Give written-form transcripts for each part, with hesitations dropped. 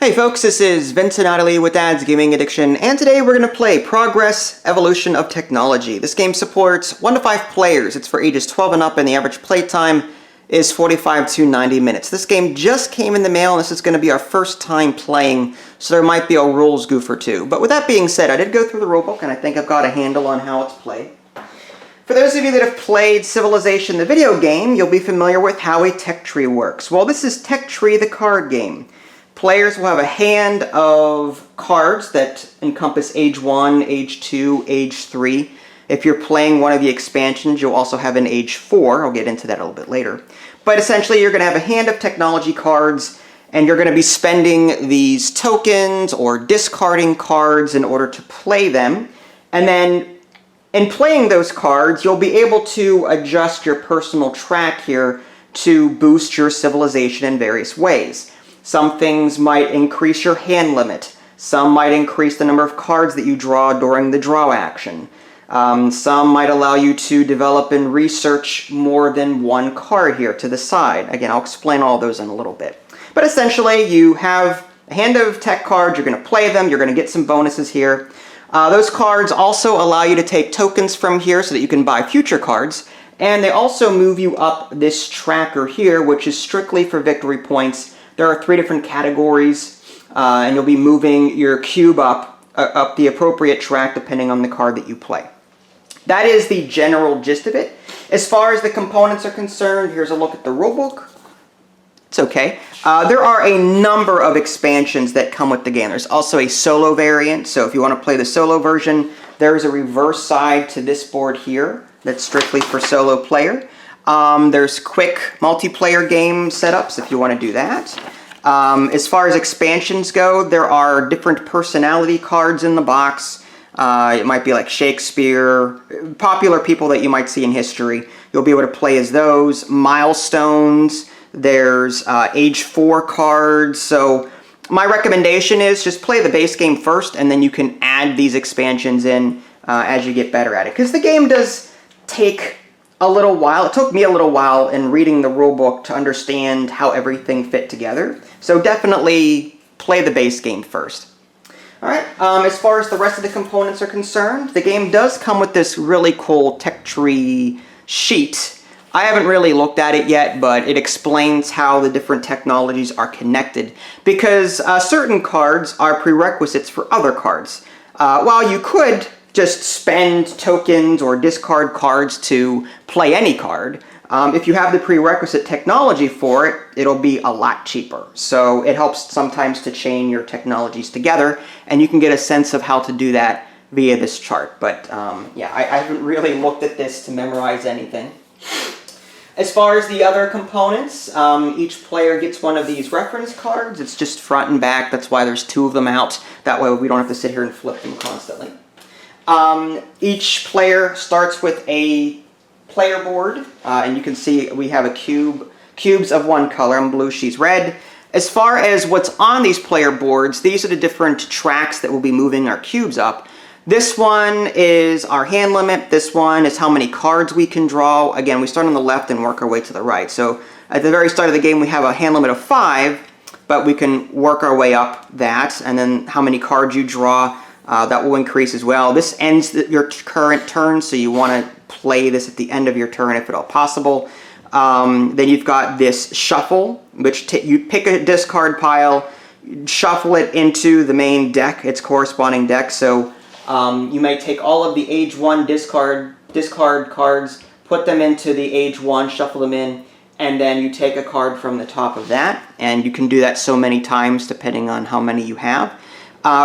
Hey folks, this is Vincent Ottilie with Dad's Gaming Addiction, and today we're going to play Progress Evolution of Technology. This game supports 1 to 5 players. It's for ages 12 and up, and the average playtime is 45 to 90 minutes. This game just came in the mail, and this is going to be our first time playing, so there might be a rules goof or two. But with that being said, I did go through the rulebook, and I think I've got a handle on how it's played. For those of you that have played Civilization, the video game, you'll be familiar with how a tech tree works. Well, this is Tech Tree, the card game. Players will have a hand of cards that encompass Age 1, Age 2, Age 3. If you're playing one of the expansions, you'll also have an Age 4. I'll get into that a little bit later. But essentially, you're going to have a hand of technology cards, and you're going to be spending these tokens or discarding cards in order to play them. And then, in playing those cards, you'll be able to adjust your personal track here to boost your civilization in various ways. Some things might increase your hand limit. Some might increase the number of cards that you draw during the draw action. Some might allow you to develop and research more than one card here to the side. Again, I'll explain all those in a little bit. But essentially, you have a hand of tech cards, you're going to play them, you're going to get some bonuses here. Those cards also allow you to take tokens from here so that you can buy future cards. And they also move you up this tracker here, which is strictly for victory points. There are 3 different categories, and you'll be moving your cube up the appropriate track depending on the card that you play. That is the general gist of it. As far as the components are concerned, here's a look at the rulebook. It's okay. There are a number of expansions that come with the game. There's also a solo variant, so if you want to play the solo version, there's a reverse side to this board here that's strictly for solo player. There's quick multiplayer game setups if you want to do that. As far as expansions go, there are different personality cards in the box. It might be like Shakespeare, popular people that you might see in history. You'll be able to play as those. Milestones, there's Age 4 cards. So my recommendation is just play the base game first, and then you can add these expansions in as you get better at it. Because the game does take a little while. It took me a little while in reading the rulebook to understand how everything fit together. So definitely play the base game first. Alright, as far as the rest of the components are concerned, the game does come with this really cool tech tree sheet. I haven't really looked at it yet, but it explains how the different technologies are connected. Because certain cards are prerequisites for other cards. While you could just spend tokens or discard cards to play any card, if you have the prerequisite technology for it, it'll be a lot cheaper. So it helps sometimes to chain your technologies together, and you can get a sense of how to do that via this chart. But yeah, I haven't really looked at this to memorize anything. As far as the other components, each player gets one of these reference cards. It's just front and back. That's why there's 2 of them out. That way we don't have to sit here and flip them constantly. Each player starts with a player board, and you can see we have cubes of one color. I'm blue, she's red. As far as what's on these player boards, these are the different tracks that we'll be moving our cubes up. This one is our hand limit. This one is how many cards we can draw. Again, we start on the left and work our way to the right. So at the very start of the game, we have a hand limit of 5, but we can work our way up that, and then how many cards you draw, that will increase as well. This ends your current turn, so you want to play this at the end of your turn if at all possible. Then you've got this shuffle, which you pick a discard pile, shuffle it into the main deck, its corresponding deck. So you may take all of the Age 1 discard cards, put them into the Age 1, shuffle them in, and then you take a card from the top of that. And you can do that so many times depending on how many you have.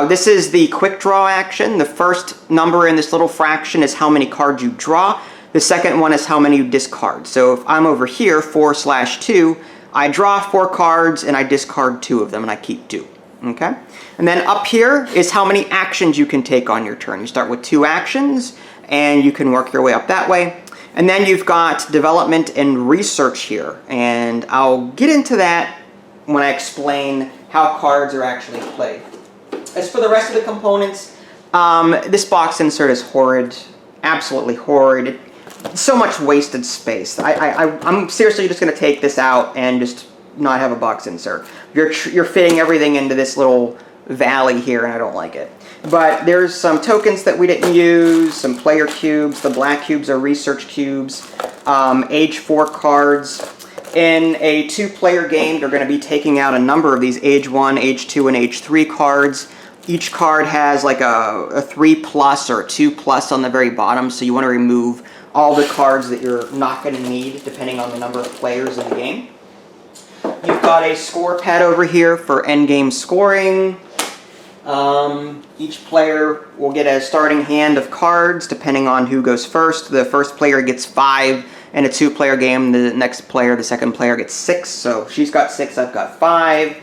This is the quick draw action. The first number in this little fraction is how many cards you draw. The second one is how many you discard. So if I'm over here, 4/2, I draw 4 cards and I discard 2 of them and I keep 2. Okay? And then up here is how many actions you can take on your turn. You start with 2 actions and you can work your way up that way. And then you've got development and research here. And I'll get into that when I explain how cards are actually played. As for the rest of the components, this box insert is horrid, absolutely horrid. So much wasted space. I'm seriously just going to take this out and just not have a box insert. You're fitting everything into this little valley here, and I don't like it. But there's some tokens that we didn't use, some player cubes. The black cubes are research cubes. Age 4 cards. In a 2-player game, you're going to be taking out a number of these Age 1, Age 2, and Age 3 cards. Each card has like a 3+ or a 2+ on the very bottom, so you want to remove all the cards that you're not going to need depending on the number of players in the game. You've got a score pad over here for endgame scoring. Each player will get a starting hand of cards depending on who goes first. The first player gets 5 in a 2-player game. The next player, the second player, gets 6. So she's got 6, I've got 5.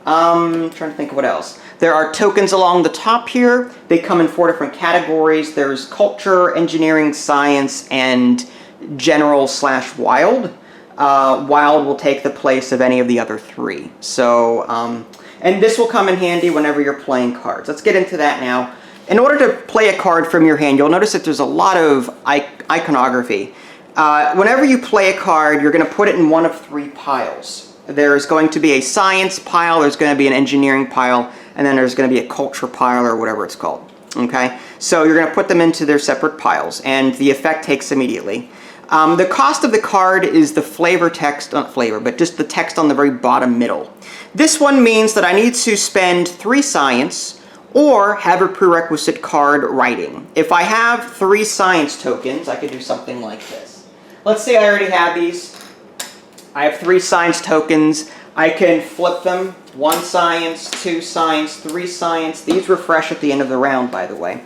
Trying to think of what else. There are tokens along the top here. They come in 4 different categories. There's culture, engineering, science, and general/wild. Wild will take the place of any of the other 3. So, and this will come in handy whenever you're playing cards. Let's get into that now. In order to play a card from your hand, you'll notice that there's a lot of iconography. Whenever you play a card, you're going to put it in one of 3 piles. There's going to be a science pile, there's going to be an engineering pile, and then there's going to be a culture pile or whatever it's called. Okay? So you're going to put them into their separate piles, and the effect takes immediately. The cost of the card is the flavor text, not flavor, but just the text on the very bottom middle. This one means that I need to spend 3 science or have a prerequisite card writing. If I have 3 science tokens, I could do something like this. Let's say I already have these. I have 3 science tokens. I can flip them. 1 science, 2 science, 3 science. These refresh at the end of the round, by the way.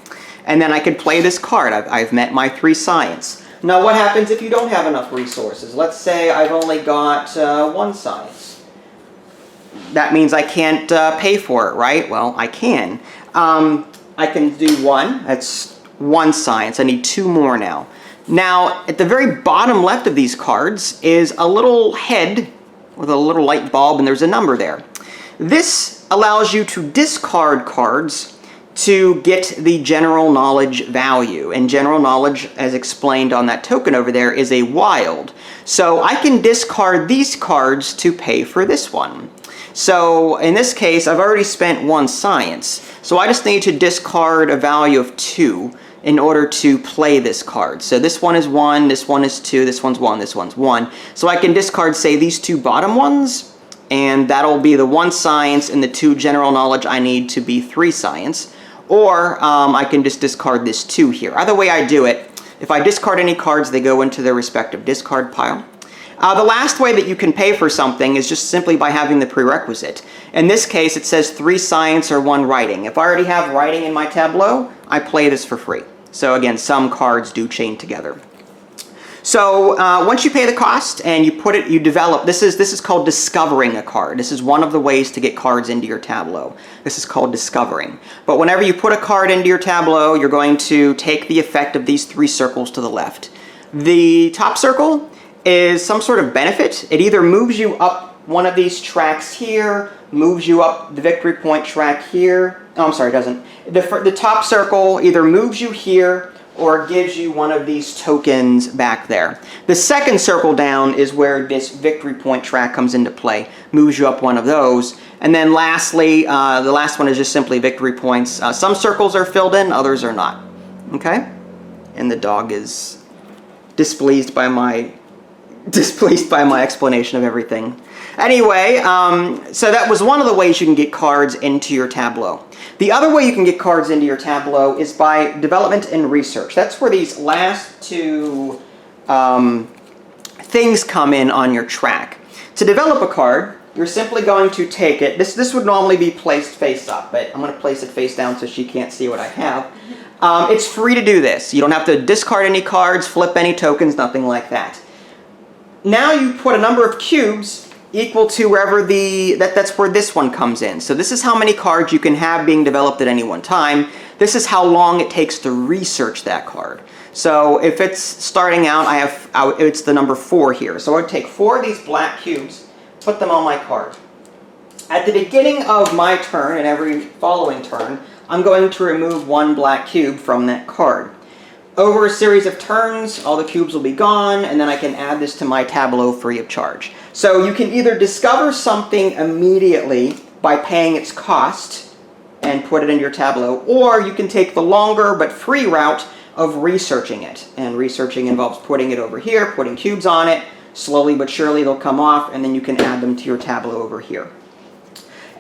And then I can play this card. I've met my 3 science. Now what happens if you don't have enough resources? Let's say I've only got 1 science. That means I can't pay for it, right? Well, I can. I can do 1. That's 1 science. I need 2 more now. Now, at the very bottom left of these cards is a little head with a little light bulb, and there's a number there. This allows you to discard cards to get the general knowledge value. And general knowledge, as explained on that token over there, is a wild. So I can discard these cards to pay for this one. So in this case, I've already spent 1 science. So I just need to discard a value of 2 in order to play this card. So this one is 1, this one is 2, this one's 1, this one's 1. So I can discard, say, these 2 bottom ones, and that'll be the 1 science and the 2 general knowledge I need to be 3 science. Or I can just discard this 2 here. Either way I do it, if I discard any cards, they go into their respective discard pile. The last way that you can pay for something is just simply by having the prerequisite. In this case, it says 3 science or 1 writing. If I already have writing in my tableau, I play this for free. So again, some cards do chain together. So once you pay the cost and you develop, this is called discovering a card. This is one of the ways to get cards into your tableau. This is called discovering. But whenever you put a card into your tableau, you're going to take the effect of these 3 circles to the left. The top circle is some sort of benefit. It either moves you up one of these tracks here, moves you up the victory point track here. Oh, I'm sorry, it doesn't. The top circle either moves you here or gives you one of these tokens back there. The second circle down is where this victory point track comes into play, moves you up one of those. And then lastly, the last one is just simply victory points. Some circles are filled in, others are not. Okay? And the dog is displeased by my explanation of everything. Anyway, so that was one of the ways you can get cards into your tableau. The other way you can get cards into your tableau is by development and research. That's where these last 2 things come in on your track. To develop a card, you're simply going to take it. This would normally be placed face up, but I'm going to place it face down so she can't see what I have. It's free to do this. You don't have to discard any cards, flip any tokens, nothing like that. Now you put a number of cubes equal to wherever that's where this one comes in. So this is how many cards you can have being developed at any one time. This is how long it takes to research that card. So if it's starting out, it's the number 4 here. So I would take 4 of these black cubes, put them on my card. At the beginning of my turn and every following turn, I'm going to remove 1 black cube from that card. Over a series of turns, all the cubes will be gone, and then I can add this to my tableau free of charge. So you can either discover something immediately by paying its cost and put it in your tableau, or you can take the longer but free route of researching it. And researching involves putting it over here, putting cubes on it. Slowly but surely they'll come off, and then you can add them to your tableau over here.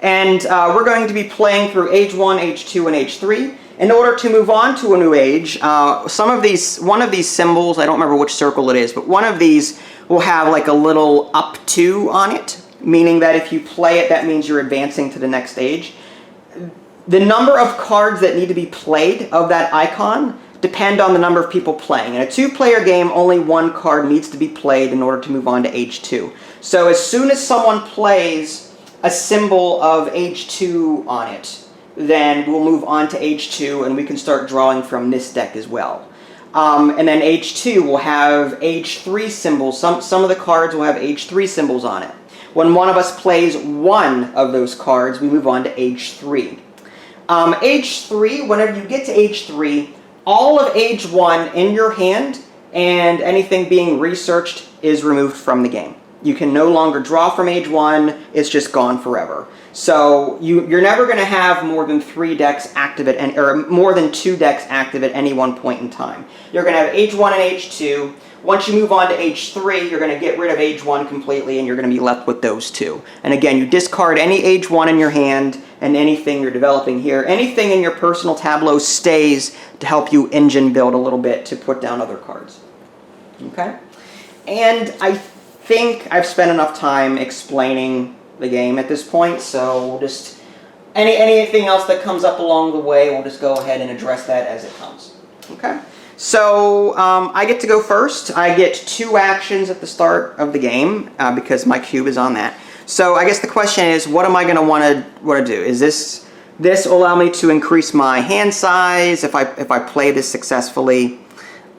And we're going to be playing through age 1, age 2, and age 3. In order to move on to a new age, one of these symbols, I don't remember which circle it is, but one of these will have like a little up to on it, meaning that if you play it, that means you're advancing to the next age. The number of cards that need to be played of that icon depend on the number of people playing. In a 2-player game, only 1 card needs to be played in order to move on to age 2. So as soon as someone plays a symbol of age 2 on it, then we'll move on to age 2 and we can start drawing from this deck as well. And then age 2 will have age 3 symbols. Some of the cards will have age 3 symbols on it. When one of us plays one of those cards, we move on to age 3. Age 3, whenever you get to age 3, all of age 1 in your hand and anything being researched is removed from the game. You can no longer draw from age 1, it's just gone forever. So you're never going to have more than 3 decks active or more than 2 decks active at any one point in time. You're going to have age 1 and age 2. Once you move on to age 3, you're going to get rid of age 1 completely, and you're going to be left with those 2. And again, you discard any age 1 in your hand and anything you're developing here. Anything in your personal tableau stays to help you engine build a little bit to put down other cards. Okay? And I think I've spent enough time explaining the game at this point, so we'll just anything else that comes up along the way, we'll just go ahead and address that as it comes. Okay? So I get to go first. I get 2 actions at the start of the game because my cube is on that. So I guess the question is, what am I going to want to do? Is this will allow me to increase my hand size if I play this successfully?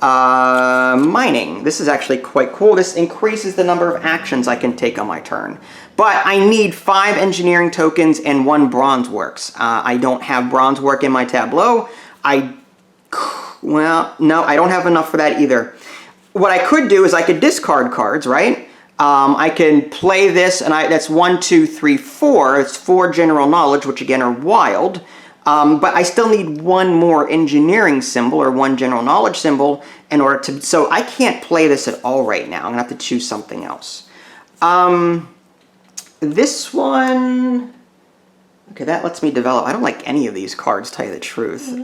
Mining. This is actually quite cool. This increases the number of actions I can take on my turn. But I need 5 engineering tokens and 1 bronze works. I don't have bronze work in my tableau. Well, no, I don't have enough for that either. What I could do is I could discard cards, right? I can play this, and that's 1, 2, 3, 4. It's 4 general knowledge, which again are wild. But I still need 1 more engineering symbol or 1 general knowledge symbol in order to... So I can't play this at all right now. I'm going to have to choose something else. This one... Okay, that lets me develop. I don't like any of these cards, to tell you the truth.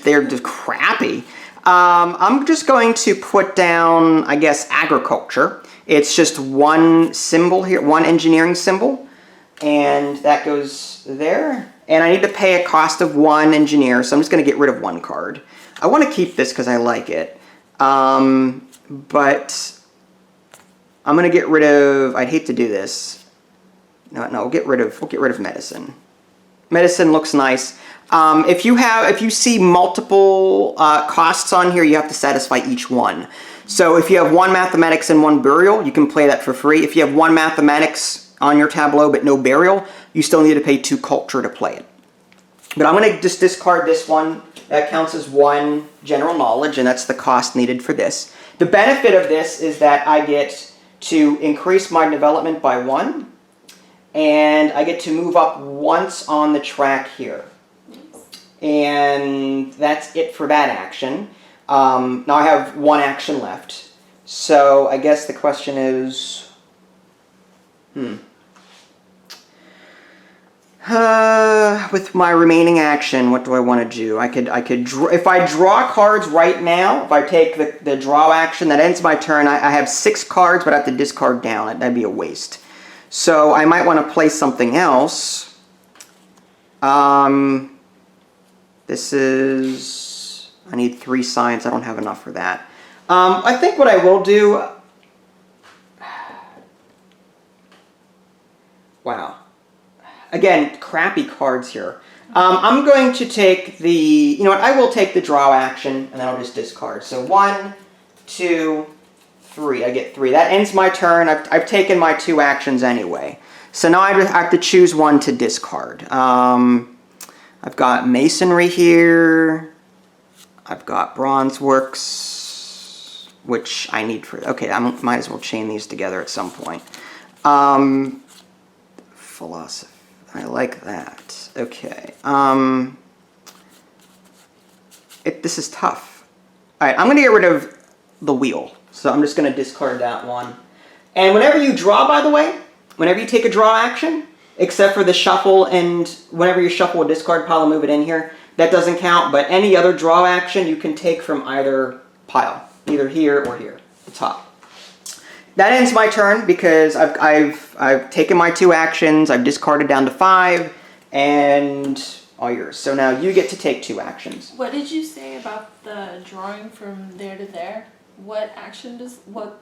They're just crappy. I'm just going to put down, I guess, agriculture. It's just 1 symbol here, 1 engineering symbol. And that goes there. And I need to pay a cost of 1 engineer, so I'm just going to get rid of 1 card. I want to keep this because I like it. But I'm going to get rid of... I'd hate to do this. No, we'll get rid of medicine. Medicine looks nice. If you see multiple costs on here, you have to satisfy each one. So if you have 1 mathematics and 1 burial, you can play that for free. If you have 1 mathematics on your tableau but no burial, you still need to pay 2 culture to play it. But I'm going to just discard this one. That counts as 1 general knowledge, and that's the cost needed for this. The benefit of this is that I get to increase my development by 1, and I get to move up once on the track here. And that's it for that action. Now I have 1 action left. So I guess the question is... with my remaining action, what do I want to do? I could if I draw cards right now, if I take the draw action, that ends my turn. I have 6 cards, but I have to discard down. That'd be a waste. So I might want to play something else. This is... I need 3 science. I don't have enough for that. I think what I will do... Wow. Again, crappy cards here. I'm going to take the... You know what? I will take the draw action, and then I'll just discard. So 1, 2, 3. I get 3. That ends my turn. I've taken my 2 actions anyway. So now I have to choose 1 to discard. I've got masonry here. I've got bronze works, which I need for... Okay, I might as well chain these together at some point. Philosophy. I like that. Okay. This is tough. All right, I'm going to get rid of the wheel. So I'm just going to discard that one. And whenever you draw, by the way, whenever you take a draw action, except for the shuffle and whenever you shuffle a discard pile and move it in here, that doesn't count. But any other draw action you can take from either pile, either here or here, the top. That ends my turn because I've taken my 2 actions, I've discarded down to 5, and all yours. So now you get to take 2 actions. What did you say about the drawing from there to there? What action does what?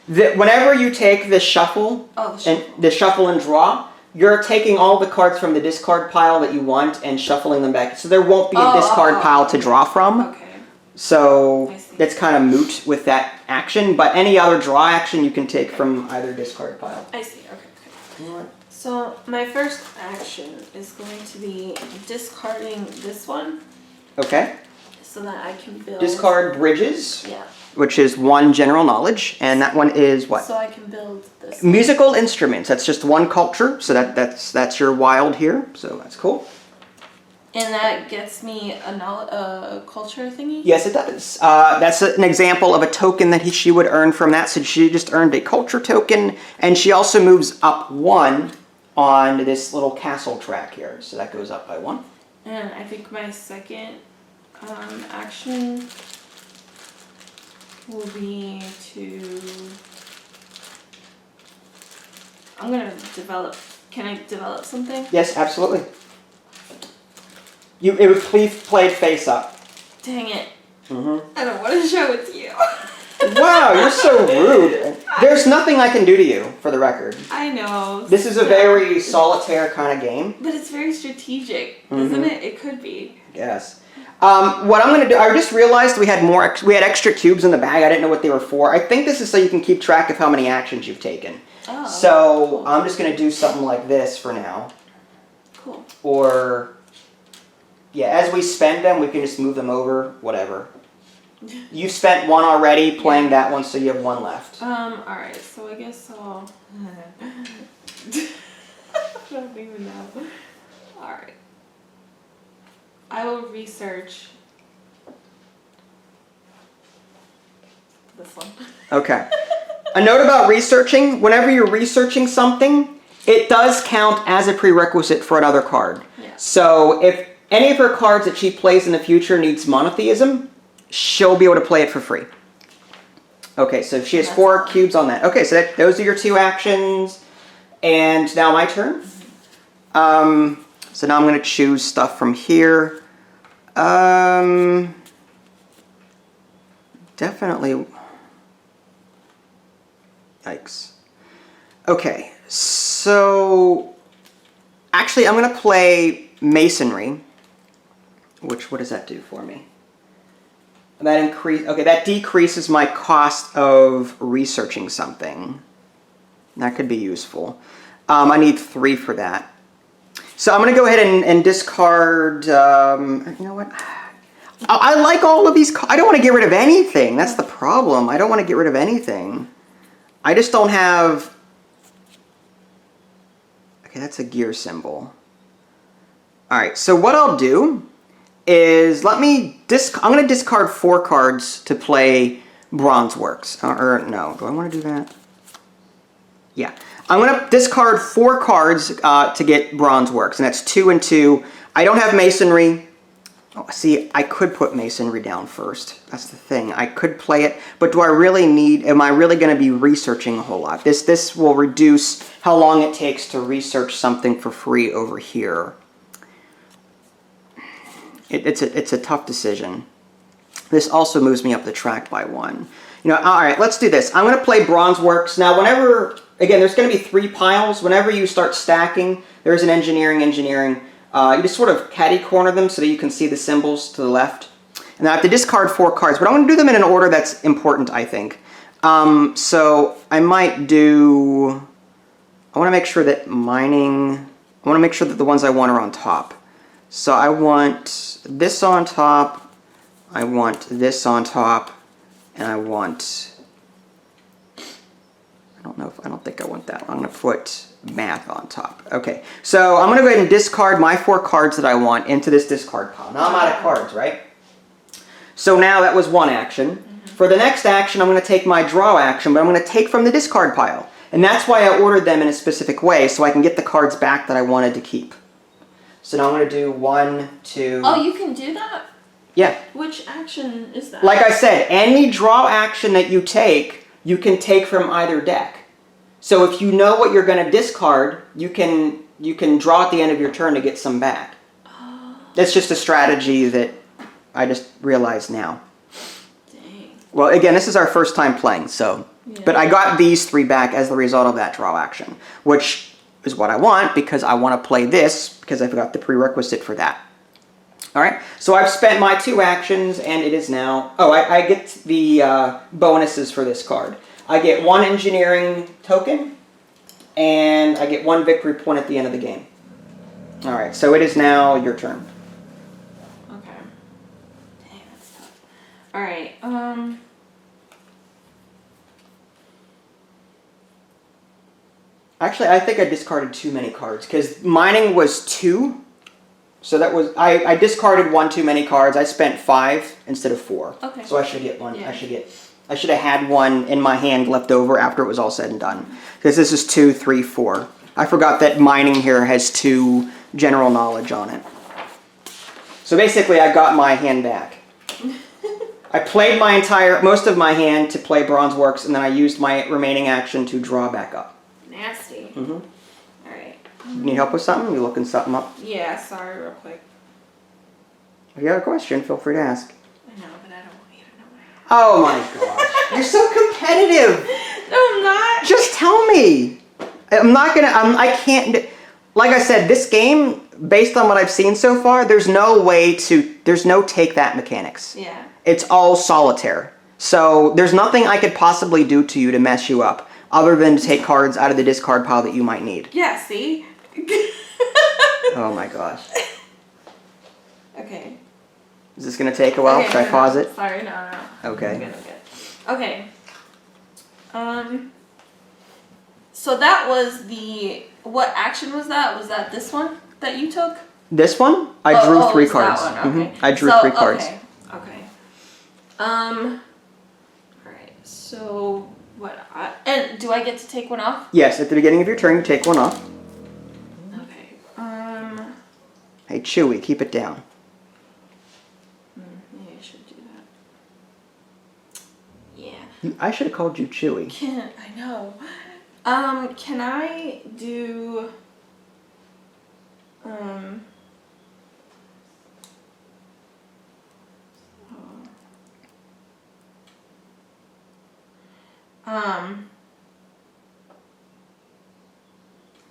Whenever you take the shuffle, the shuffle and draw, you're taking all the cards from the discard pile that you want and shuffling them back. So there won't be a discard pile to draw from. Okay. So that's kind of moot with that action, but any other draw action you can take from either discard pile. I see. Okay. So my first action is going to be discarding this one. Okay. So that I can build. Discard bridges. Yeah. Which is 1 general knowledge, and that one is what? So I can build this. Musical instruments. That's just 1 culture, so that's your wild here. So that's cool. And that gets me a culture thingy? Yes, it does. That's an example of a token that she would earn from that. So she just earned a culture token, and she also moves up 1 on this little castle track here. So that goes up by 1. And I think my second action will be to... I'm going to develop... Can I develop something? Yes, absolutely. It was played face up. Dang it. I don't want to show it to you. Wow, you're so rude. There's nothing I can do to you, for the record. I know. This is a very solitaire kind of game. But it's very strategic, isn't it? It could be. Yes. What I'm going to do, I just realized we had extra cubes in the bag. I didn't know what they were for. I think this is so you can keep track of how many actions you've taken. Oh. So cool. I'm just going to do something like this for now. Cool. Or... yeah, as we spend them, we can just move them over, whatever. You spent 1 already playing that one, so you have 1 left. Alright, so I guess I'll... I don't even know. Alright. I will research this one. Okay. A note about researching, whenever you're researching something, it does count as a prerequisite for another card. Yeah. So if any of her cards that she plays in the future needs monotheism, she'll be able to play it for free. Okay, so she has 4 cubes on that. Okay, so those are your 2 actions. And now my turn. So now I'm going to choose stuff from here. Definitely. Yikes. Okay, so actually I'm going to play Masonry. What does that do for me? That decreases my cost of researching something. That could be useful. I need 3 for that. So I'm going to go ahead and discard, you know what? I like all of these cards. I don't want to get rid of anything. That's the problem. I don't want to get rid of anything. I just don't have... okay, that's a gear symbol. Alright, so what I'll do is I'm going to discard 4 cards to play Bronzeworks. No, do I want to do that? Yeah. I'm going to discard 4 cards to get Bronzeworks, and that's 2 and 2. I don't have Masonry. Oh, see, I could put Masonry down first. That's the thing. I could play it, but am I really going to be researching a whole lot? This will reduce how long it takes to research something for free over here. It's a tough decision. This also moves me up the track by 1. You know, all right, let's do this. I'm going to play Bronzeworks. Now, again, there's going to be 3 piles. Whenever you start stacking, there's an engineering. You just sort of catty corner them so that you can see the symbols to the left. And I have to discard 4 cards, but I want to do them in an order that's important, I think. So I might do... I want to make sure that I want to make sure that the ones I want are on top. So I want this on top, I want this on top, and I want I don't think I want that. I'm going to put math on top. Okay, so I'm going to go ahead and discard my 4 cards that I want into this discard pile. Now I'm out of cards, right? So now that was one action. For the next action, I'm going to take my draw action, but I'm going to take from the discard pile. And that's why I ordered them in a specific way, so I can get the cards back that I wanted to keep. So now I'm going to do 1, 2... Oh, you can do that? Yeah. Which action is that? Like I said, any draw action that you can take from either deck. So if you know what you're going to discard, you can draw at the end of your turn to get some back. Oh. That's just a strategy that I just realized now. Dang. Well, again, this is our first time playing, so... Yeah. But I got these 3 back as the result of that draw action, which is what I want because I want to play this because I forgot the prerequisite for that. Alright, so I've spent my 2 actions and it is now... Oh, I get the bonuses for this card. I get 1 engineering token and I get 1 victory point at the end of the game. Alright, so it is now your turn. Okay. Dang, that's tough. Alright, Actually, I think I discarded too many cards because mining was 2. So that was I discarded 1 too many cards. I spent 5 instead of 4. Okay. So I should get 1. Yeah. I should have had 1 in my hand left over after it was all said and done. Because this is 2, 3, 4. I forgot that mining here has 2 general knowledge on it. So basically, I got my hand back. I played most of my hand to play Bronze Works, and then I used my remaining action to draw back up. Nasty. Mm-hmm. Alright. You need help with something? You looking something up? Yeah, sorry, real quick. If you have a question, feel free to ask. I know, but I don't want you to know. Oh my gosh. You're so competitive. No, I'm not. Just tell me. I can't. Like I said, this game, based on what I've seen so far, there's no take that mechanics. Yeah. It's all solitaire. So there's nothing I could possibly do to you to mess you up, other than to take cards out of the discard pile that you might need. Yeah, see? Oh my gosh. Okay. Is this going to take a while? Okay, Should I pause it? Sorry, no. Okay. I'm good. Okay. So that was what action was that? Was that this one that you took? This one? I drew 3 cards. That one. Okay. I drew 3 cards. Okay. Alright, so and do I get to take one off? Yes, at the beginning of your turn, you take 1 off. Okay. Hey, Chewy, keep it down. Maybe I should do that. Yeah. I should have called you Chewy. I know. Can I do...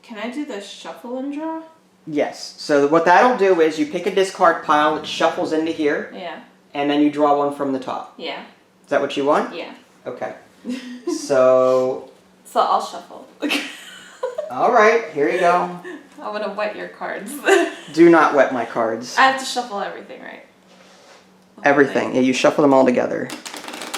Can I do the shuffle and draw? Yes. So what that'll do is you pick a discard pile, it shuffles into here. Yeah. And then you draw 1 from the top. Yeah. Is that what you want? Yeah. Okay. So I'll shuffle. Alright, here you go. I want to wet your cards. Do not wet my cards. I have to shuffle everything, right? Everything. Yeah, you shuffle them all together.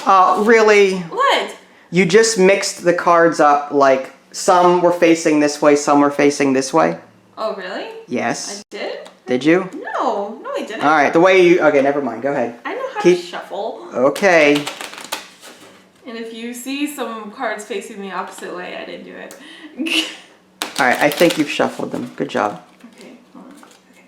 Really? What? You just mixed the cards up like some were facing this way, some were facing this way. Oh, really? Yes. I did? Did you? No, I didn't. Alright, the way you... Okay, never mind. Go ahead. I know how to shuffle. Okay. And if you see some cards facing the opposite way, I didn't do it. Alright, I think you've shuffled them. Good job. Okay, hold on. Okay.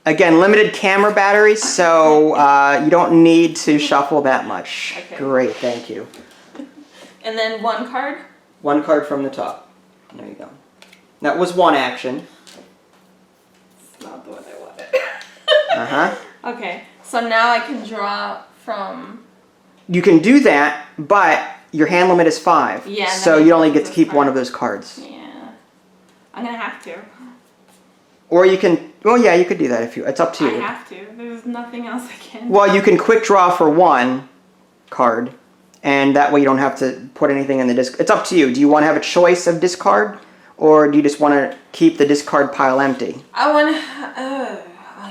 Again, limited camera batteries, so you don't need to shuffle that much. Okay. Great, thank you. And then 1 card? 1 card from the top. There you go. That was 1 action. It's not the one I wanted. Uh-huh. Okay, so now I can draw from... You can do that, but your hand limit is 5. Yeah. So you only get to keep 1 of those cards. Yeah. I'm gonna have to. Or you can... Well, yeah, you could do that if you... It's up to you. I have to. There's nothing else I can. Well, you can quick draw for 1 card, and that way you don't have to put anything in the disc. It's up to you. Do you want to have a choice of discard, or do you just want to keep the discard pile empty? I want to... oh,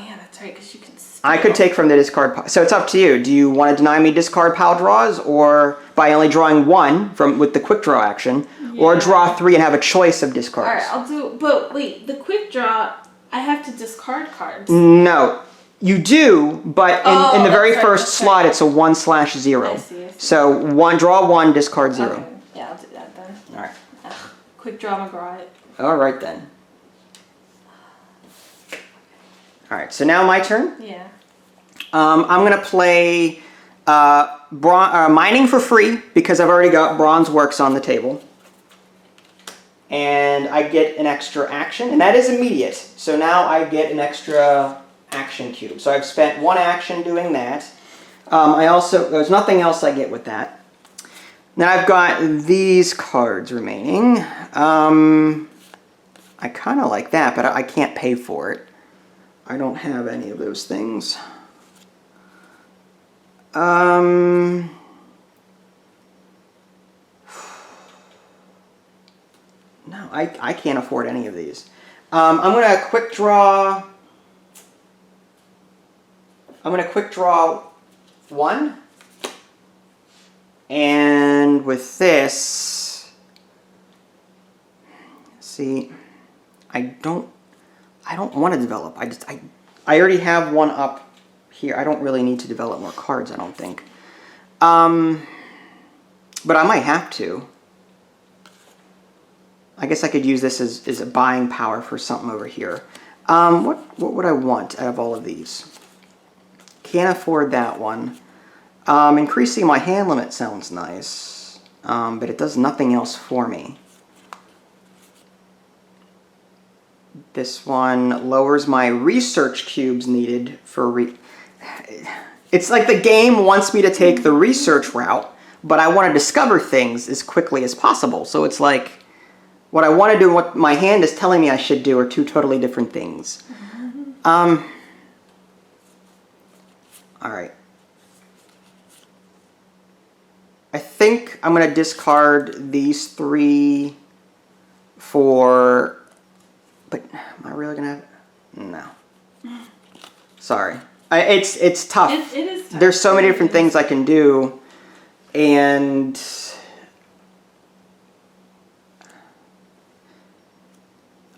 yeah, that's right, because you can I could take from the discard. So it's up to you. Do you want to deny me discard pile draws, or by only drawing one with the quick draw action, or draw 3 and have a choice of discards? All right, I'll do. But wait, the quick draw, I have to discard cards. No, you do, but in the very first slot, it's a 1/0. I see. So draw 1, discard 0. Okay. Yeah, I'll do that then. All right. Ugh, quick draw McGraw it. All right then. All right. So now my turn. Yeah. I'm gonna play mining for free because I've already got bronze works on the table. And I get an extra action, and that is immediate. So now I get an extra action cube. So I've spent 1 action doing that. There's nothing else I get with that. Then I've got these cards remaining. I kind of like that, but I can't pay for it. I don't have any of those things. No, I can't afford any of these. I'm gonna quick draw 1. And with this, see, I don't want to develop. I already have 1 up here. I don't really need to develop more cards, I don't think. But I might have to. I guess I could use this as a buying power for something over here. What would I want out of all of these? Can't afford that one. Increasing my hand limit sounds nice, but it does nothing else for me. This one lowers my research cubes needed for It's like the game wants me to take the research route, but I want to discover things as quickly as possible. So it's like, what I want to do and what my hand is telling me I should do are 2 totally different things. All right. I think I'm going to discard these 3 for... But am I really going to... No. Sorry. It's tough. It is tough. There's so many different things I can do, and...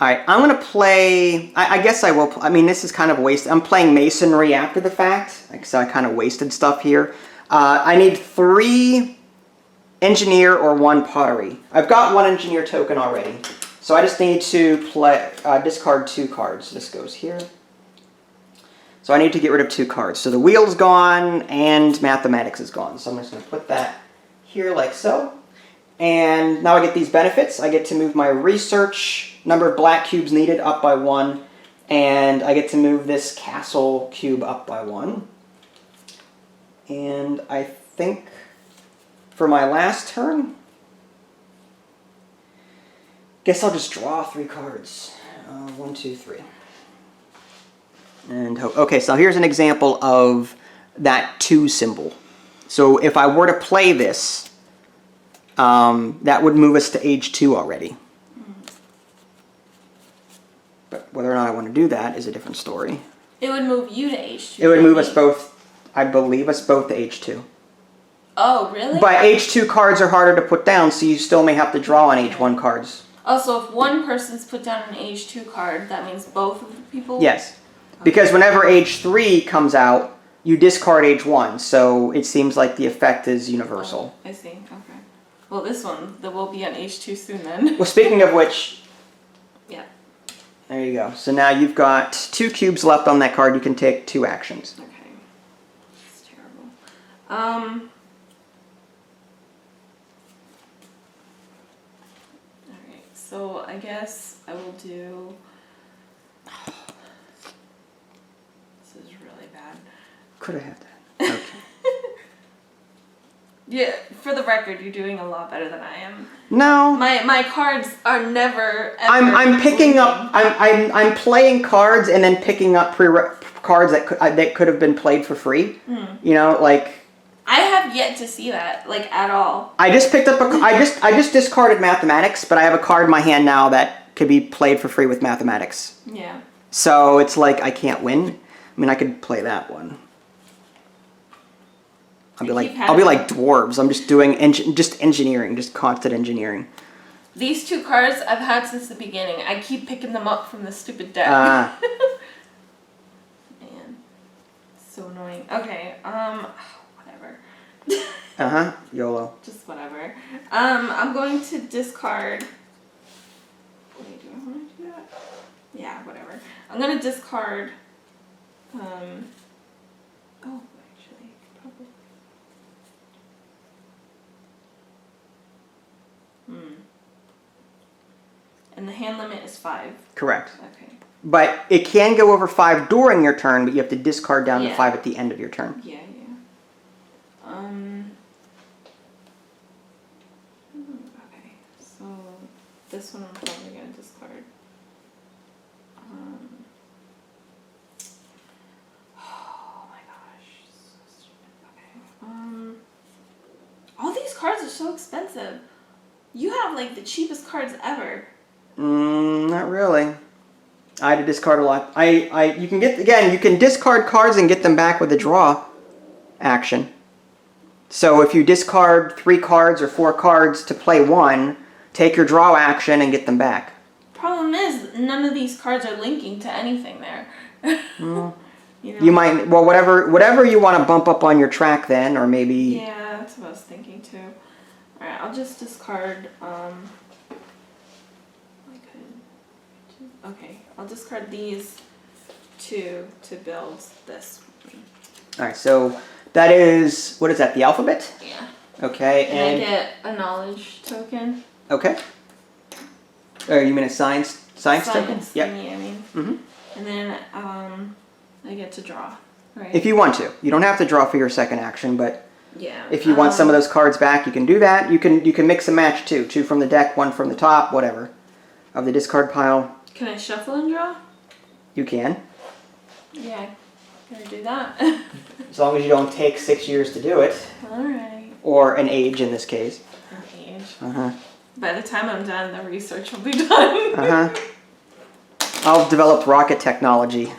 Alright, I'm going to play... I guess I will... I mean, this is kind of wasted. I'm playing Masonry after the fact, so I kind of wasted stuff here. I need 3 Engineer or 1 Pottery. I've got 1 Engineer token already, so I just need to discard 2 cards. This goes here. So I need to get rid of 2 cards. So the Wheel's gone, and Mathematics is gone. So I'm just going to put that here like so. And now I get these benefits. I get to move my research number of black cubes needed up by 1, and I get to move this castle cube up by 1. And I think for my last turn, guess I'll just draw 3 cards. 1, 2, 3. And okay, so here's an example of that 2 symbol. So if I were to play this, that would move us to age 2 already. But whether or not I want to do that is a different story. It would move you to age 2. It would move us both, I believe us both to age 2. Oh, really? But age 2 cards are harder to put down, so you still may have to draw on age 1 cards. Oh, so if one person's put down an age 2 card, that means both of the people? Yes. Okay. Because whenever age 3 comes out, you discard age 1, so it seems like the effect is universal. Oh, I see, okay. Well, this one, that will be on age 2 soon then. Well, speaking of which... Yeah. There you go. So now you've got 2 cubes left on that card. You can take 2 actions. Okay. It's terrible. Alright, so I guess I will do... This is really bad. Could have had that. Okay. Yeah, for the record, you're doing a lot better than I am. No. My cards are never ever I'm picking up. I'm playing cards and then picking up cards that could have been played for free. You know, like. I have yet to see that, like, at all. I just picked up I just discarded Mathematics, but I have a card in my hand now that could be played for free with Mathematics. Yeah. So it's like I can't win. I mean, I could play that one. I'll be like dwarves. I'm just doing engineering, just constant engineering. These two cards I've had since the beginning. I keep picking them up from the stupid deck. Man, so annoying. Okay, whatever. YOLO. Just whatever. I'm going to discard. Wait, do I want to do that? Yeah, whatever. I'm gonna discard. Oh, actually, probably. And the hand limit is 5. Correct. Okay. But it can go over 5 during your turn, but you have to discard down to 5 at the end of your turn. Yeah. Okay, so this one I'm probably gonna discard. Oh my gosh, so stupid. Okay. All these cards are so expensive. You have like the cheapest cards ever. Not really. I had to discard a lot. You can discard cards and get them back with a draw action. So if you discard 3 cards or 4 cards to play 1, take your draw action and get them back. Problem is, none of these cards are linking to anything there. You might, well, whatever you want to bump up on your track then, or maybe... Yeah, that's what I was thinking too. Alright, I'll just discard, okay, I'll discard these 2 to build this. Alright, so that is, what is that, the alphabet? Yeah. Okay, and I get a knowledge token. Okay. Or you mean a science token? Yeah, I mean. Mm-hmm. And then I get to draw, right? If you want to. You don't have to draw for your second action, but yeah. If you want some of those cards back, you can do that. You can mix and match too. 2 from the deck, 1 from the top, whatever. Of the discard pile. Can I shuffle and draw? You can. Yeah, can I do that? As long as you don't take 6 years to do it. Alright. Or an age in this case. An age. Uh-huh. By the time I'm done, the research will be done. Uh-huh. I'll develop rocket technology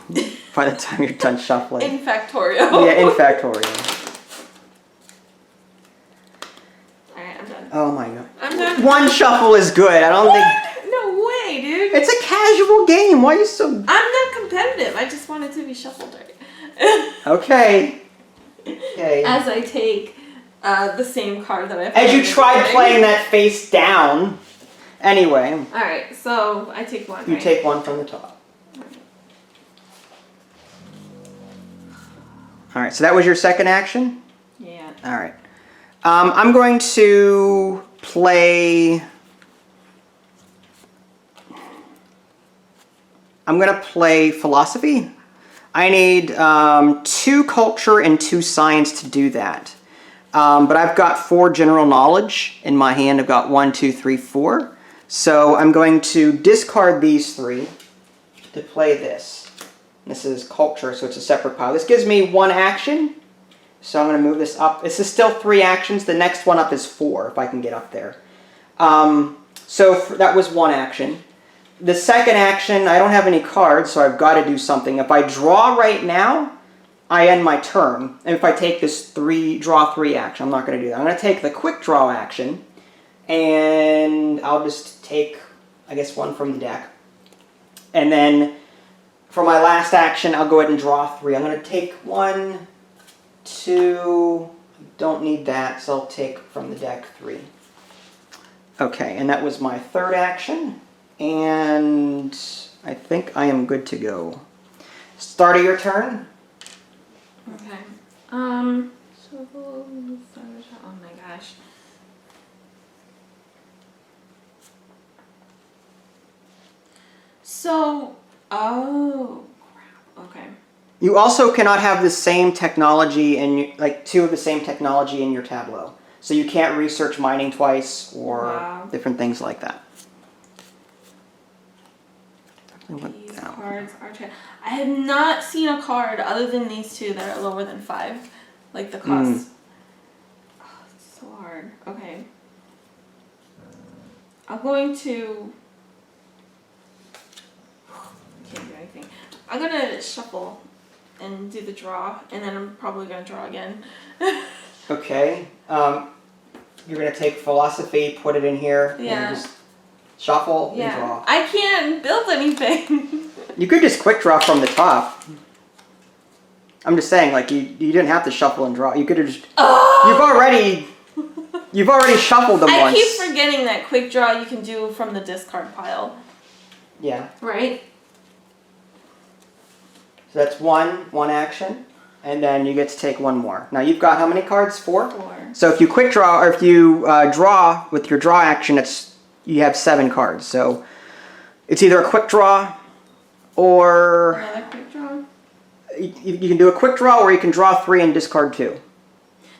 by the time you're done shuffling. In factorial. Yeah, in factorial. Alright, I'm done. Oh my god. I'm done. 1 shuffle is good. I don't think... No way, dude. It's a casual game. Why are you so... I'm not competitive. I just want it to be shuffled right. Okay. Okay. As I take the same card that I've... As you tried playing that face down. Anyway. Alright, so I take 1, You right? take 1 from the top. Alright, so that was your second action? Yeah. Alright. I'm going to play... I'm going to play philosophy. I need 2 culture and 2 science to do that. But I've got 4 general knowledge in my hand. I've got 1, 2, 3, 4. So I'm going to discard these 3 to play this. This is culture, so it's a separate pile. This gives me 1 action. So I'm going to move this up. This is still 3 actions. The next one up is 4, if I can get up there. That was 1 action. The second action, I don't have any cards, so I've got to do something. If I draw right now, I end my turn. And if I take this draw 3 action, I'm not going to do that. I'm going to take the quick draw action, and I'll just take, I guess, 1 from the deck. And then for my last action, I'll go ahead and draw 3. I'm going to take 1, 2, don't need that, so I'll take from the deck 3. Okay, and that was my third action. And I think I am good to go. Start of your turn. Okay. Oh my gosh. So, oh crap. Okay. You also cannot have the same technology in, like 2 of the same technology in your tableau. So you can't research mining twice or different things like that. These cards are... I have not seen a card other than these 2 that are lower than 5. Like the cost. Oh, it's so hard. Okay. I'm going to... I can't do anything. I'm going to shuffle and do the draw, and then I'm probably gonna draw again. Okay. You're gonna take philosophy, put it in here, Yeah. and just shuffle and Yeah. draw. I can't build anything. You could just quick draw from the top. I'm just saying, like you didn't have to shuffle and draw. You could have just. Oh! You've already shuffled them I once. keep forgetting that quick draw you can do from the discard pile. Yeah. Right? So that's one action, and then you get to take one more. Now you've got how many cards? 4? 4. So if you quick draw, or if you draw with your draw action, you have 7 cards. So it's either a quick draw, or Another quick draw. you can do a quick draw, or you can draw 3 and discard 2.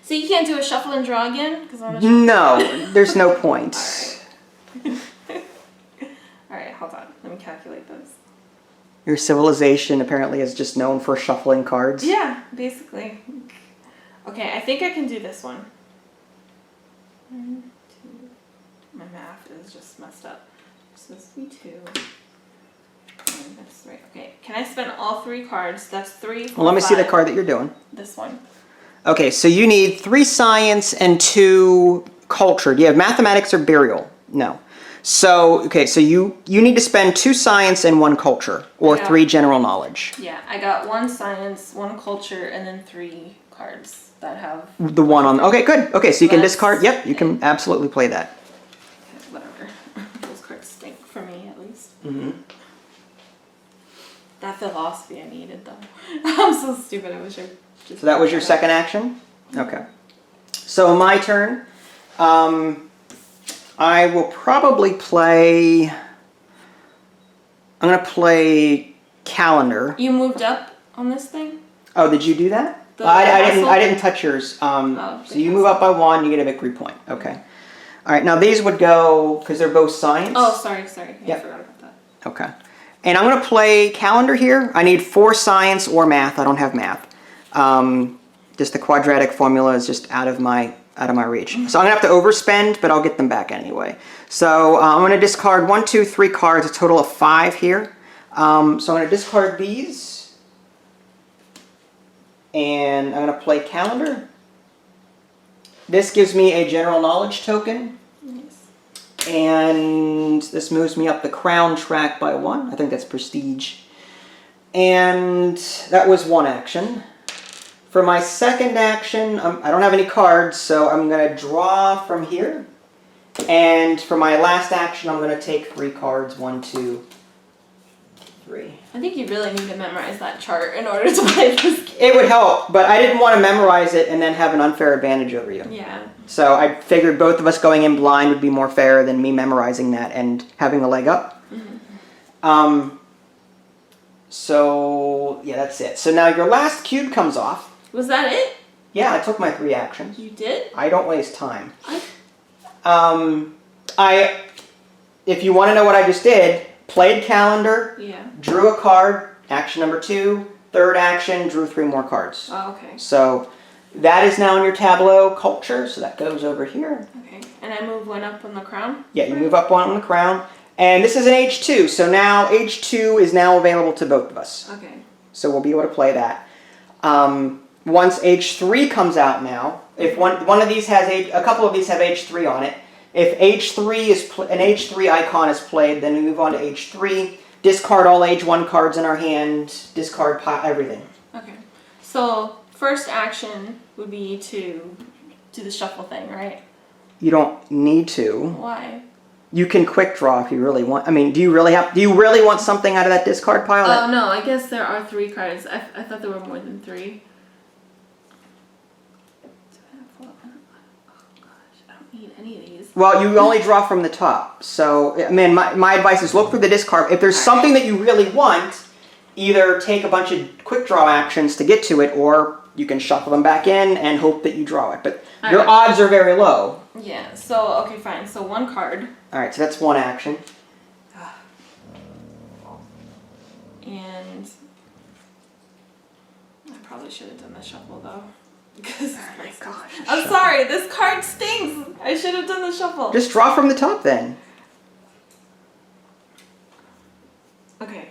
So you can't do a shuffle and draw again? No, there's no point. Alright, hold on. Let me calculate this. Your civilization apparently is just known for shuffling cards. Yeah, basically. Okay, I think I can do this one. 1, 2. My math is just messed up. So this would be 2. And that's 3. Okay, can I spend all 3 cards? That's 3, 4, Well, let me see the 5. card that you're doing. This one. Okay, so you need 3 science and 2 culture. Do you have mathematics or burial? No. So, okay, so you need to spend 2 science and 1 culture, or Yeah. 3 general knowledge. Yeah, I got 1 science, 1 culture, and then 3 cards that have... The one on, okay, good. Okay, so you can Let's- discard, yep, you can absolutely play that. Okay, whatever. Those cards stink for me, at least. Mm-hmm. That philosophy I needed, though. I'm so stupid. I wish I just... So that was your second action? Okay. So my turn. I will probably play... I'm going to play calendar. You moved up on this thing? Oh, did you do that? The I castle? didn't touch yours. Oh, So the you move up by 1, you get a victory point. Okay. All right. Now these would go because they're both science. Oh, sorry. Yep. I forgot about that. Okay. And I'm going to play calendar here. I need 4 science or math. I don't have math. Just the quadratic formula is just out of my reach. So I'm going to have to overspend, but I'll get them back anyway. So I'm going to discard 1, 2, 3 cards, a total of 5 here. So I'm going to discard these. And I'm going to play calendar. This gives me a general knowledge token. Nice. And this moves me up the crown track by 1. I think that's prestige. And that was 1 action. For my second action, I don't have any cards, so I'm going to draw from here. And for my last action, I'm going to take 3 cards. 1, 2, 3. I think you really need to memorize that chart in order to play this game. It would help, but I didn't want to memorize it and then have an unfair advantage over you. Yeah. So I figured both of us going in blind would be more fair than me memorizing that and having a leg up. Mm-hmm. So, yeah, that's it. So now your last cube comes off. Was that it? Yeah, I took my 3 actions. You did? I don't waste time. If you want to know what I just did, played calendar, Yeah. drew a card, action number 2, third action, drew 3 more cards. Oh, okay. So that is now in your tableau culture, so that goes over here. Okay. And I move 1 up on the crown? Yeah, you move up 1 on the crown. And this is an H2, so now H2 is now available to both of us. Okay. So we'll be able to play that. Once H3 comes out now, if one of these has a couple of these have H3 on it. If H3 is an H3 icon is played, then we move on to H3. Discard all H1 cards in our hand. Discard everything. Okay. So first action would be to do the shuffle thing, right? You don't need to. Why? You can quick draw if you really want. I mean, do you really want something out of that discard pile? Oh no, I guess there are 3 cards. I thought there were more than 3. Need any of these. Well, you only draw from the top. So, I mean, my advice is look through the discard. If there's something that you really want, either take a bunch of quick draw actions to get to it, or you can shuffle them back in and hope that you draw it. But your odds are very low. Yeah, so, okay, fine. So 1 card. Alright, so that's 1 action. And I probably should have done the shuffle, though. Because Oh my gosh. I'm sorry, this card stinks. I should have done the shuffle. Just draw from the top then. Okay.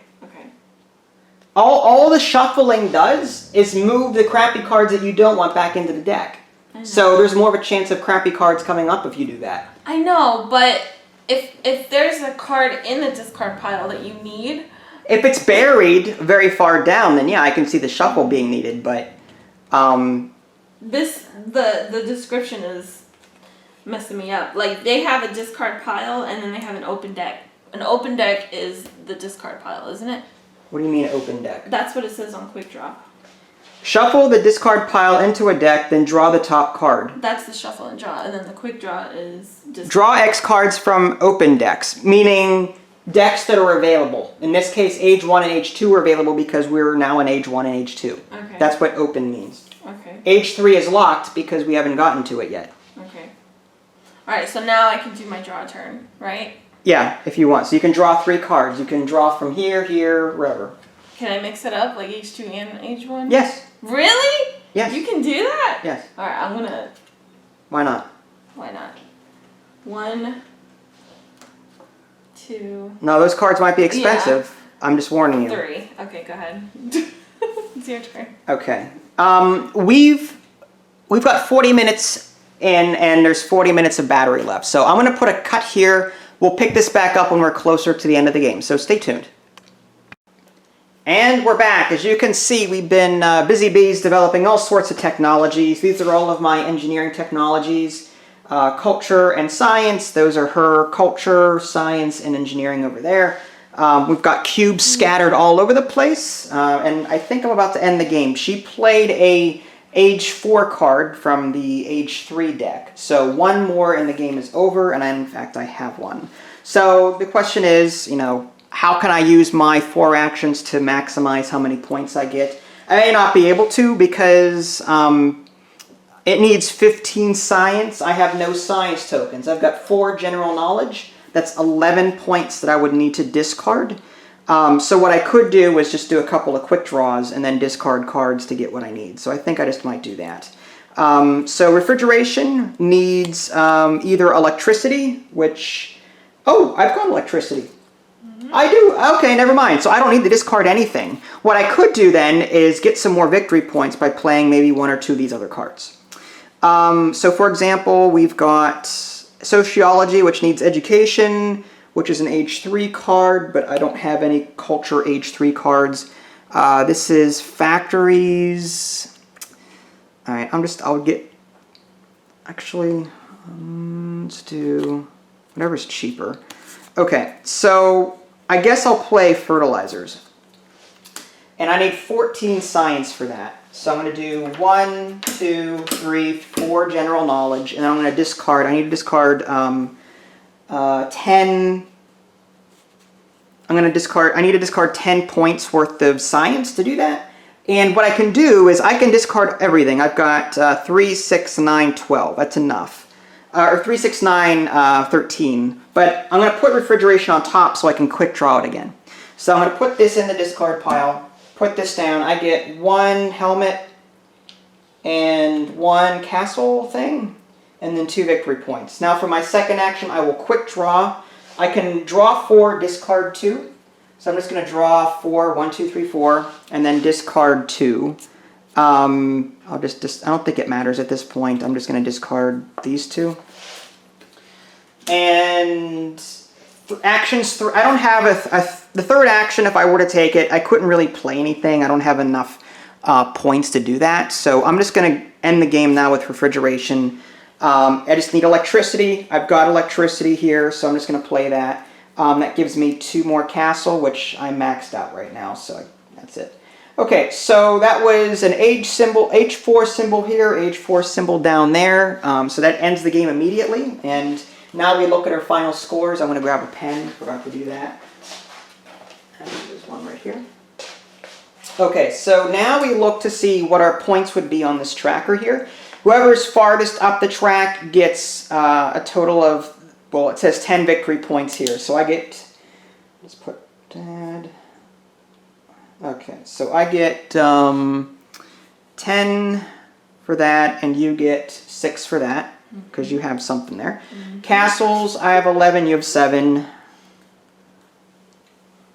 All the shuffling does is move the crappy cards that you don't want back into the deck. So there's more of a chance of crappy cards coming up if you do that. I know, but if there's a card in the discard pile that you need... If it's buried very far down, then yeah, I can see the shuffle being needed, but... The description is messing me up. Like, they have a discard pile, and then they have an open deck. An open deck is the discard pile, isn't it? What do you mean open deck? That's what it says on Quick Draw. Shuffle the discard pile into a deck, then draw the top card. That's the shuffle and draw, and then the Quick Draw is just... Draw X cards from open decks, meaning decks that are available. In this case, Age 1 and Age 2 are available because we're now in Age 1 and Age 2. Okay. That's what open means. Okay. Age 3 is locked because we haven't gotten to it yet. Okay. Alright, so now I can do my draw turn, right? Yeah, if you want. So you can draw 3 cards. You can draw from here, here, wherever. Can I mix it up, like Age 2 and Age 1? Yes. Really? Yes. You can do that? Yes. Alright, I'm gonna... Why not? Why not? 1, 2... No, those cards might be expensive. Yeah. I'm just warning you. 3. Okay, go ahead. It's your turn. Okay. We've got 40 minutes and there's 40 minutes of battery left. So I'm going to put a cut here. We'll pick this back up when we're closer to the end of the game. So stay tuned. And we're back. As you can see, we've been busy bees developing all sorts of technologies. These are all of my engineering technologies. Culture and science. Those are her culture, science, and engineering over there. We've got cubes scattered all over the place. And I think I'm about to end the game. She played a Age 4 card from the Age 3 deck. So one more and the game is over, and in fact I have one. So the question is, you know, how can I use my 4 actions to maximize how many points I get? I may not be able to because it needs 15 science. I have no science tokens. I've got 4 general knowledge. That's 11 points that I would need to discard. So what I could do is just do a couple of quick draws and then discard cards to get what I need. So I think I just might do that. So refrigeration needs either electricity, which... Oh, I've got electricity. I do. Okay, never mind. So I don't need to discard anything. What I could do then is get some more victory points by playing maybe 1 or 2 of these other cards. So for example, we've got sociology, which needs education, which is an Age 3 card, but I don't have any culture Age 3 cards. This is factories. All right, I'll get, actually, let's do whatever's cheaper. Okay, so I guess I'll play fertilizers. And I need 14 science for that. So I'm going to do 1, 2, 3, 4 general knowledge, and then I'm going to discard. I need to discard 10. I need to discard 10 points worth of science to do that. And what I can do is I can discard everything. I've got 3, 6, 9, 12. That's enough. Or 3, 6, 9, 13. But I'm going to put refrigeration on top so I can quick draw it again. So I'm going to put this in the discard pile. Put this down. I get 1 helmet and 1 castle thing. And then 2 victory points. Now for my second action, I will quick draw. I can draw 4, discard 2. So I'm just going to draw 4, 1, 2, 3, 4, and then discard 2. I don't think it matters at this point. I'm just going to discard these 2. And actions, I don't have the third action. If I were to take it, I couldn't really play anything. I don't have enough points to do that. So I'm just going to end the game now with refrigeration. I just need electricity. I've got electricity here, so I'm just going to play that. That gives me 2 more castle, which I'm maxed out right now, so that's it. Okay, so that was an age symbol, H4 symbol here, H4 symbol down there. So that ends the game immediately, and now we look at our final scores. I'm going to grab a pen. Forgot to do that. And there's one right here. Okay, so now we look to see what our points would be on this tracker here. Whoever's farthest up the track gets a total of, well, it says 10 victory points here. So I get, let's put Dad. Okay, so I get 10 for that, and you get 6 for that, because you have something there. Castles, I have 11, you have 7.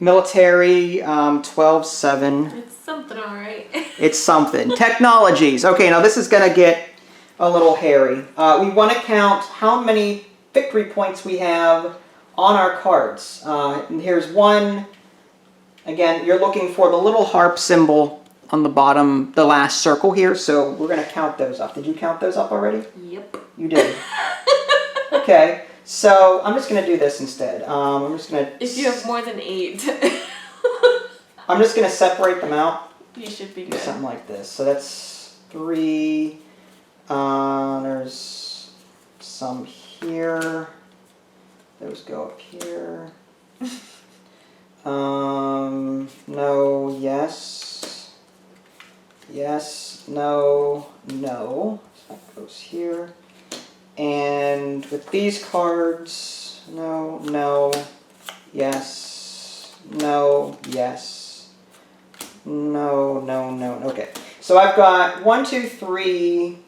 Military, 12-7. It's something, all right. It's something. Technologies. Okay, now this is going to get a little hairy. We want to count how many victory points we have on our cards. And here's one. Again, you're looking for the little harp symbol on the bottom, the last circle here, so we're going to count those up. Did you count those up already? Yep. You did. Okay, so I'm just going to do this instead. I'm just going to... If you have more than 8. I'm just going to separate them out. You should be Do good. something like this. So that's 3. There's some here. Those go up here. No, yes. Yes, no, no. So that goes here. And with these cards, no, no, yes, no, yes, no, no, no. Okay. So I've got 1, 2, 3,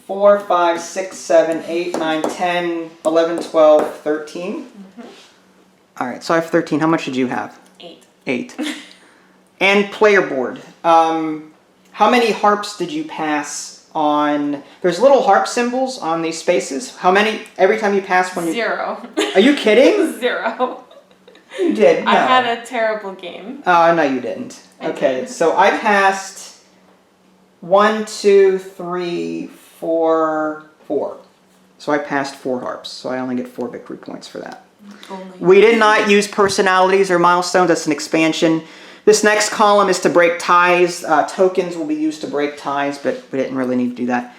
4, 5, 6, 7, 8, 9, 10, 11, 12, 13. Mm-hmm. All right, so I have 13. How much did you have? 8. 8. And player board. How many harps did you pass on? There's little harp symbols on these spaces. How many every time you pass one? 0. Are you kidding? 0. You did. No. I had a terrible game. Oh, no, you didn't. I Okay, did. so I passed 1, 2, 3, 4, 4. So I passed 4 harps. So I only get 4 victory points for that. Only. We did not use personalities or milestones. That's an expansion. This next column is to break ties. Tokens will be used to break ties, but we didn't really need to do that.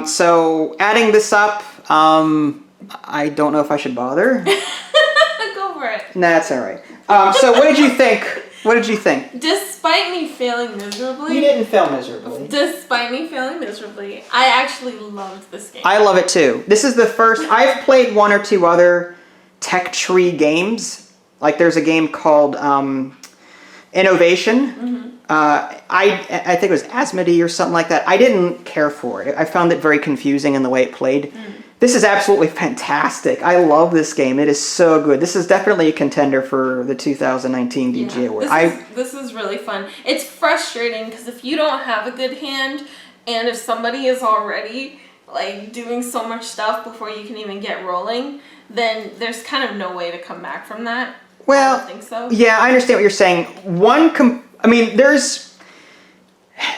So adding this up, I don't know if I should bother. Go for it. Nah, that's all right. So what did you think? What did you think? Despite me failing miserably. You didn't fail miserably. Despite me failing miserably, I actually loved this game. I love it too. This is the first. I've played 1 or 2 other tech tree games. Like there's a game called Innovation. Mm-hmm. I think it was Asmodee or something like that. I didn't care for it. I found it very confusing in the way it played. This is absolutely fantastic. I love this game. It is so good. This is definitely a contender for the 2019 DGA Award. This is really fun. It's frustrating because if you don't have a good hand and if somebody is already like doing so much stuff before you can even get rolling, then there's kind of no way to come back from that. Well, I don't think so. Yeah, I understand what you're saying.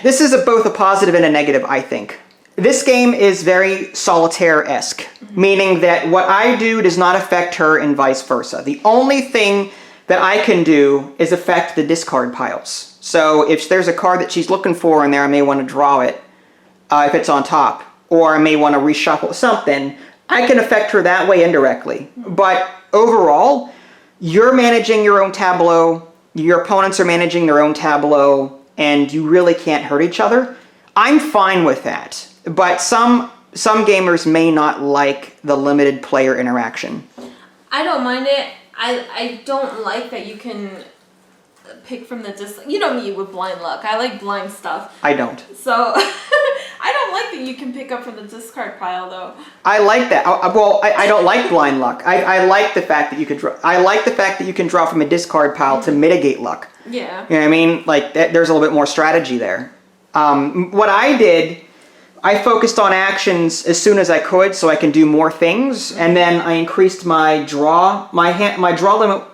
This is both a positive and a negative, I think. This game is very solitaire-esque, meaning that what I do does not affect her and vice versa. The only thing that I can do is affect the discard piles. So if there's a card that she's looking for in there, I may want to draw it if it's on top, or I may want to reshuffle something. I can affect her that way indirectly. But overall, you're managing your own tableau, your opponents are managing their own tableau, and you really can't hurt each other. I'm fine with that. But some gamers may not like the limited player interaction. I don't mind it. I don't like that you can pick from the You know me with blind luck. I like blind stuff. I don't. So I don't like that you can pick up from the discard pile though. I like that. I don't like blind luck. I like the fact that you could draw. I like the fact that you can draw from a discard pile to mitigate luck. Yeah. You know what I mean? Like there's a little bit more strategy there. What I did, I focused on actions as soon as I could so I can do more things, and then I increased my draw. My draw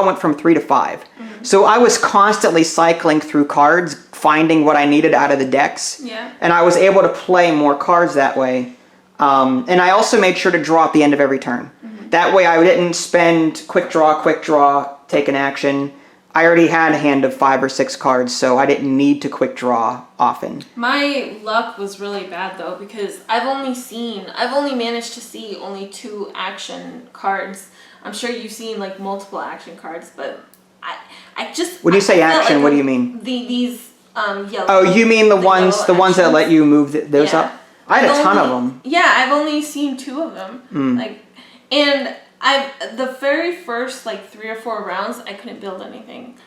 went from 3 to 5. So I was constantly cycling through cards, finding what I needed out of the decks. Yeah. And I was able to play more cards that way. And I also made sure to draw at the end of every turn. That way I didn't spend quick draw, take an action. I already had a hand of 5 or 6 cards, so I didn't need to quick draw often. My luck was really bad though because I've only managed to see only 2 action cards. I'm sure you've seen like multiple action cards, but I just. When you say action, like what do you mean? These yellow. Oh, you mean the ones that let you move those Yeah. up? I had a ton of them. Yeah, I've only seen 2 of them. And the very first 3 or 4 rounds, I couldn't build anything,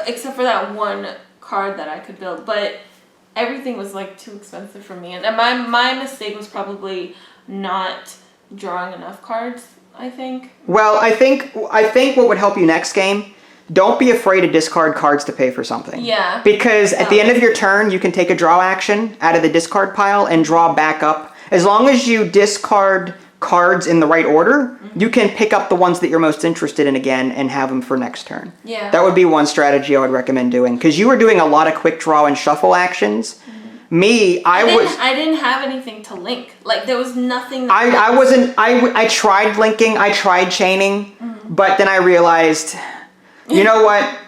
except for that one card that I could build. But everything was too expensive for me, and my mistake was probably not drawing enough cards. I think. Well, I think what would help you next game don't be afraid to discard cards to pay for something. Yeah. Because at the end of your turn, you can take a draw action out of the discard pile and draw back up. As long as you discard cards in the right order, you can pick up the ones that you're most interested in again and have them for next turn. Yeah. That would be one strategy I would recommend doing. Because you were doing a lot of quick draw and shuffle actions. Me, I didn't have anything to link. Like, there was nothing. I tried linking, I tried chaining, but then I realized, you know what?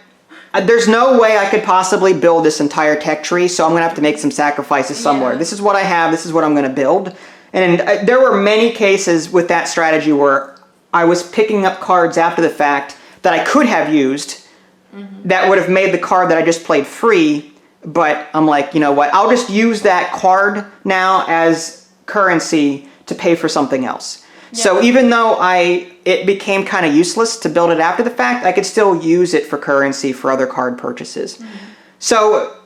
There's no way I could possibly build this entire tech tree, so I'm going to have to make some sacrifices somewhere. Yeah. This is what I have, this is what I'm going to build. And there were many cases with that strategy where I was picking up cards after the fact that I could have used that would have made the card that I just played free, but I'm like, you know what, I'll just use that card now as currency to pay for something else. Yeah. So even though it became kind of useless to build it after the fact, I could still use it for currency for other card purchases. So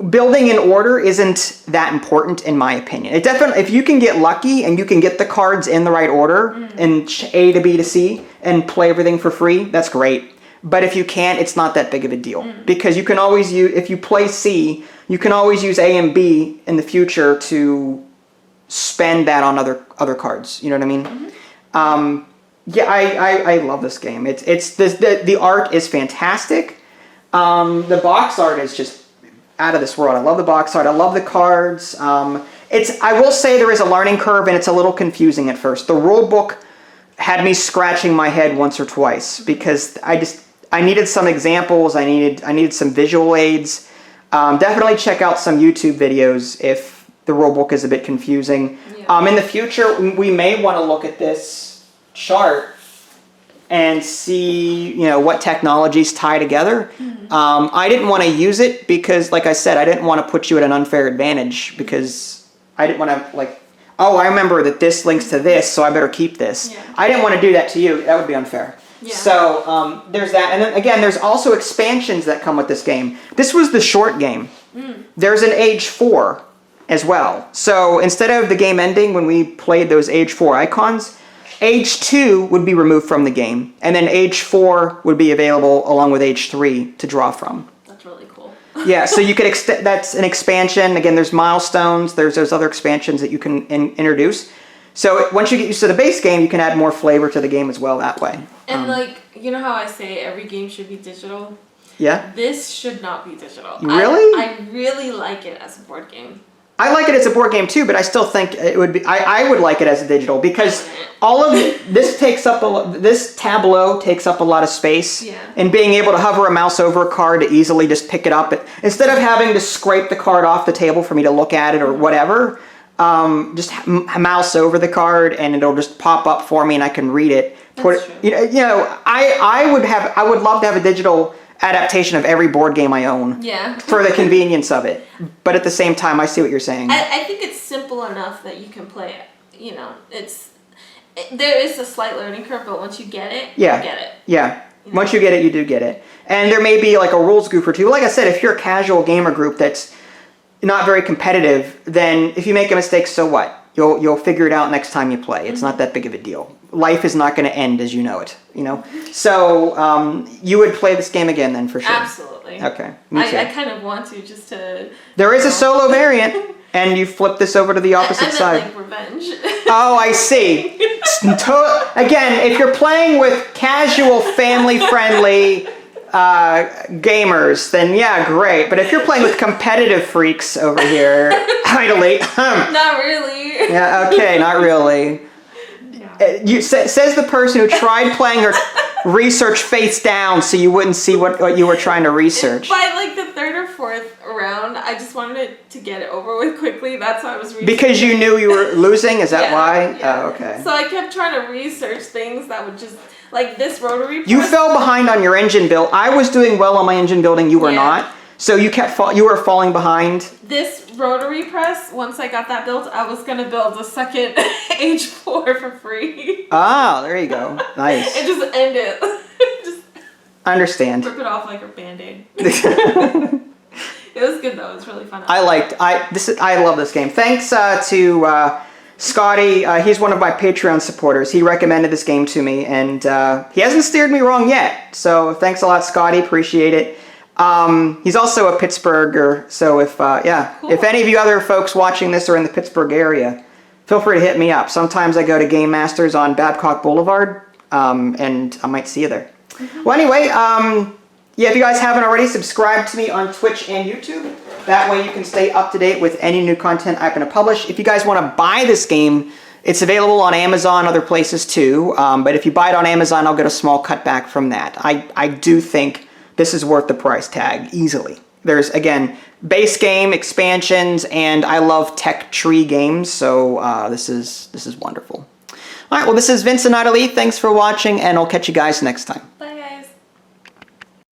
building in order isn't that important in my opinion. It definitely, if you can get lucky and you can get the cards in the right order and A to B to C and play everything for free, that's great. But if you can't, it's not that big of a deal because you can always use, if you play C, you can always use A and B in the future to spend that on other cards. You know what I mean? Yeah, I love this game. The art is fantastic. The box art is just out of this world. I love the box art. I love the cards. I will say there is a learning curve and it's a little confusing at first. The rule book had me scratching my head once or twice because I needed some examples. I needed some visual aids. Definitely check out some YouTube videos if the rulebook is a bit confusing. Yeah. In the future, we may want to look at this chart and see, what technologies tie together. I didn't want to use it because, like I said, I didn't want to put you at an unfair advantage because I didn't want to, I remember that this links to this, so I better keep this. Yeah. I didn't want to do that to you. That would be unfair. Yeah. So there's that. And then again, there's also expansions that come with this game. This was the short game. There's an age 4 as well. So instead of the game ending when we played those age 4 icons, age 2 would be removed from the game. And then age 4 would be available along with age 3 to draw from. That's really cool. Yeah, so you could that's an expansion. Again, there's milestones. There's those other expansions that you can introduce. So once you get used to the base game, you can add more flavor to the game as well that way. And you know how I say every game should be digital? Yeah. This should not be digital. Really? I really like it as a board game. I like it as a board game too, but I still think it would be. I would like it as a digital because all of this this tableau takes up a lot of space. Yeah. And being able to hover a mouse over a card to easily just pick it up, instead of having to scrape the card off the table for me to look at it or whatever, just mouse over the card and it'll just pop up for me and I can read it. That's true. I would love to have a digital adaptation of every board game I own. Yeah. For the convenience of it. But at the same time, I see what you're saying. I think it's simple enough that you can play it. There is a slight learning curve, but once you get it, you get it. Yeah. Once you get it, you do get it. And there may be a rules group or two. Like I said, if you're a casual gamer group that's not very competitive, then if you make a mistake, so what? You'll figure it out next time you play. It's not that big of a deal. Life is not going to end as you know it, So you would play this game again then for sure? Absolutely. Okay, me too. I kind of want to just to... There is a solo variant, and you flip this over to the opposite side. I meant revenge. Oh, I see. Again, if you're playing with casual, family-friendly gamers, then yeah, great. But if you're playing with competitive freaks over here, idly... Not really. Yeah, okay, not really. Says the person who tried playing her research face down so you wouldn't see what you were trying to research. By the third or fourth round, I just wanted to get it over with quickly. That's why I was researching. Because you knew you were losing? Is that why? Yeah. Oh, okay. So I kept trying to research things that would just... this rotary press. You fell behind on your engine build. I was doing well on my engine building. You were not. So you were falling behind. This rotary press, once I got that built, I was going to build a second age 4 for free. Ah, there you go. Nice. And just end it. Just understand. Rip it off like a Band-Aid. It was good though. It was really fun. I love this game. Thanks to Scotty, he's one of my Patreon supporters. He recommended this game to me, and he hasn't steered me wrong yet. So thanks a lot, Scotty. Appreciate it. He's also a Pittsburgher, so if if any of you other folks watching this are in the Pittsburgh area, feel free to hit me up. Sometimes I go to Game Masters on Babcock Boulevard, and I might see you there. Well, anyway, yeah, if you guys haven't already, subscribe to me on Twitch and YouTube. That way you can stay up to date with any new content I'm going to publish. If you guys want to buy this game, it's available on Amazon, other places too. But if you buy it on Amazon, I'll get a small cutback from that. I do think this is worth the price tag, easily. There's, again, base game, expansions, and I love tech tree games, so this is wonderful. All right, well, this is Vince and Natalie. Thanks for watching, and I'll catch you guys next time.